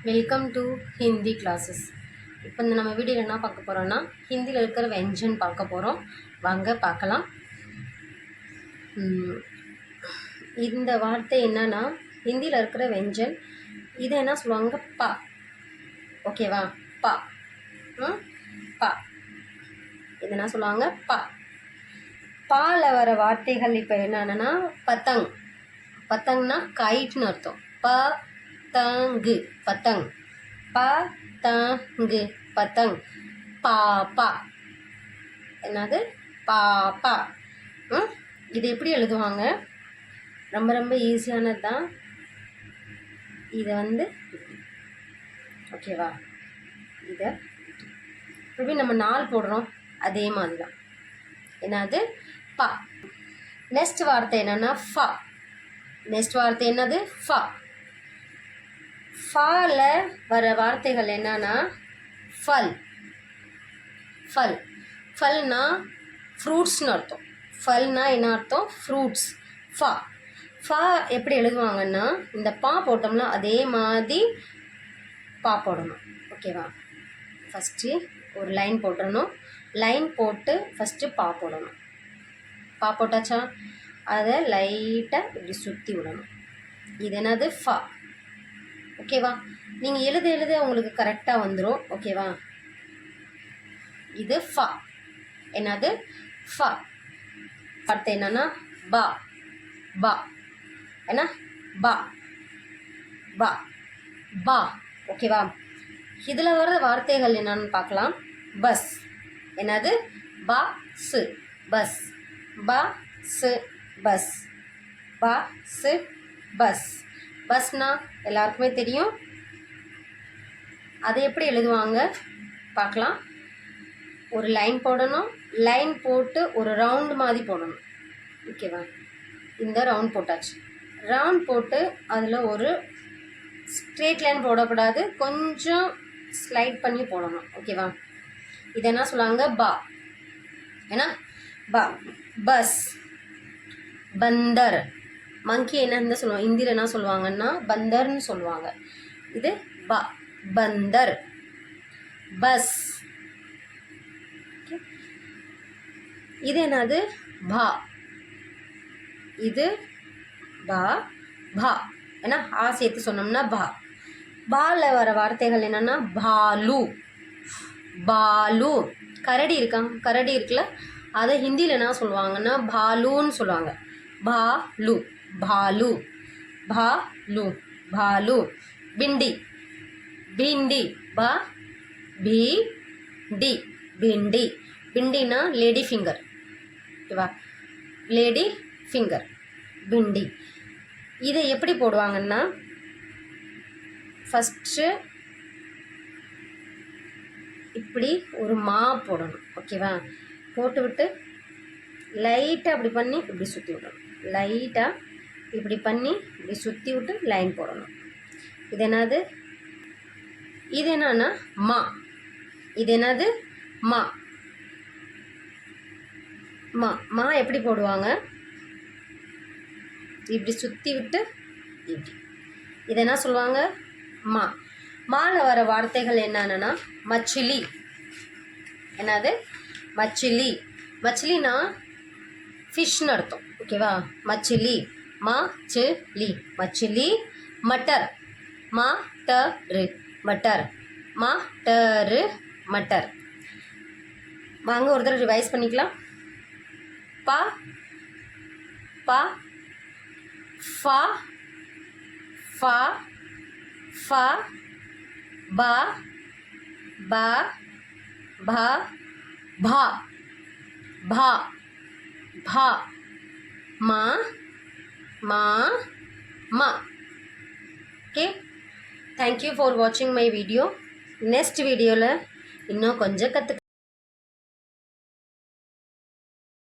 Welcome to Hindi classes. இப்போ இந்த நம்ம வீடியோவில் என்ன பார்க்க போகிறோன்னா ஹிந்தியில் இருக்கிற வெஞ்சன் பார்க்க போகிறோம். வாங்க பார்க்கலாம். இந்த வார்த்தை என்னன்னா ஹிந்தியில் இருக்கிற வெஞ்சன் இதை என்ன சொல்லுவாங்க? பா. ஓகேவா? பா. பா இது என்ன சொல்லுவாங்க? பா. பால வர வார்த்தைகள் இப்போ என்னன்னா பத்தங். பத்தங்னா கைட்னு அர்த்தம். பத்தங்கு பத்தங். பத்தங்கு பத்தங். பாப்பா என்னது? பாப்பா. இது எப்படி எழுதுவாங்க? ரொம்ப ரொம்ப ஈஸியானது தான். இதை ஓகேவா? இதை இப்படி நம்ம நாள் போடுறோம், அதே மாதிரி தான். என்னது? பா. நெக்ஸ்ட் வார்த்தை என்னன்னா ஃபா. நெக்ஸ்ட் வார்த்தை என்னது? ஃபா. ஃபால வர வார்த்தைகள் என்னன்னா ஃபல். ஃபல். ஃபல்னா ஃப்ரூட்ஸ்னு அர்த்தம். ஃபல்னா என்ன அர்த்தம்? ஃப்ரூட்ஸ். ஃபா. ஃபா எப்படி எழுதுவாங்கன்னா இந்த பா போட்டோம்னா அதே மாதிரி பா போடணும். ஓகேவா? ஃபஸ்ட்டு ஒரு லைன் போட்டுடணும். லைன் போட்டு ஃபஸ்ட்டு பா போடணும். பா போட்டாச்சா? அதை லைட்டாக இப்படி சுற்றி விடணும். இது என்னது? ஃபா. ஓகேவா? நீங்கள் எழுத உங்களுக்கு கரெக்டாக வந்துடும். ஓகேவா? இது ஃபா. என்னது? ஃபா. அடுத்து என்னன்னா பா. பா என்ன? பா. பா. பா. ஓகேவா? இதில் வர வார்த்தைகள் என்னன்னு பார்க்கலாம். பஸ். என்னது? பா சு. பஸ். பா சு. பஸ். பா சு. பஸ். பஸ்னா எல்லாருக்குமே தெரியும். அதை எப்படி எழுதுவாங்க பார்க்கலாம். ஒரு லைன் போடணும். லைன் போட்டு ஒரு ரவுண்டு மாதிரி போடணும். ஓகேவா? இந்த ரவுண்ட் போட்டாச்சு. ரவுண்ட் போட்டு அதில் ஒரு ஸ்ட்ரெயிட் லைன் போடக்கூடாது, கொஞ்சம் ஸ்லைட் பண்ணி போடணும். ஓகேவா? இது என்ன சொல்லுவாங்க? பா. ஏன்னா பா. பஸ். பந்தர். மங்கி என்ன சொல்லுவாங்க ஹிந்தியில்? என்ன சொல்லுவாங்கன்னா பந்தர்னு சொல்லுவாங்க. இது பா. பந்தர். பஸ். இது என்னது? பா. இது பா. பா. ஏன்னா ஆ சேர்த்து சொன்னோம்னா பா. பால வர வார்த்தைகள் என்னன்னா பாலு. பாலு. கரடி கரடி இருக்குல்ல, அதை ஹிந்தியில் என்ன சொல்லுவாங்கன்னா பாலுன்னு சொல்லுவாங்க. பாலு. भालू. भालू. भालू. भिंडी. भिंडी. बा भी डी. भिंडी. भिंडीना लेडी फिंगर. ஓகேவா? Lady finger. பிண்டி. இதை எப்படி போடுவாங்கன்னா ஃபஸ்ட்டு இப்படி ஒரு மா போடணும். ஓகேவா? போட்டு விட்டு லைட்டாக அப்படி பண்ணி இப்படி சுற்றி விடணும். லைட்டாக இப்படி பண்ணி இப்படி சுற்றி விட்டு லைன் போடணும். இது என்னது? இது என்னன்னா மா. இது என்னது? மா. மா. மா எப்படி போடுவாங்க? இப்படி சுற்றி விட்டு இப்படி. இது என்ன சொல்லுவாங்க? மா. மால வர வார்த்தைகள் என்னன்னா மச்சிலி. என்னது? மச்சிலி. மச்சிலினா ஃபிஷ்னு அர்த்தம். ஓகேவா? மச்சிலி. மச்சிலி. மச்சிலி. மட்டர். மட்டரு. மட்டர். மட்டரு. மட்டர். வாங்க ஒரு தடவை ரிவைஸ் பண்ணிக்கலாம். பா. பா. ஃபா. ஃபா. ஃபா. பா. பா. பா. பா. பா. பா. மா. மா. மா. ஓகே. தேங்க்யூ ஃபார் வாட்சிங் மை வீடியோ. நெக்ஸ்ட் வீடியோவில் இன்னும் கொஞ்சம்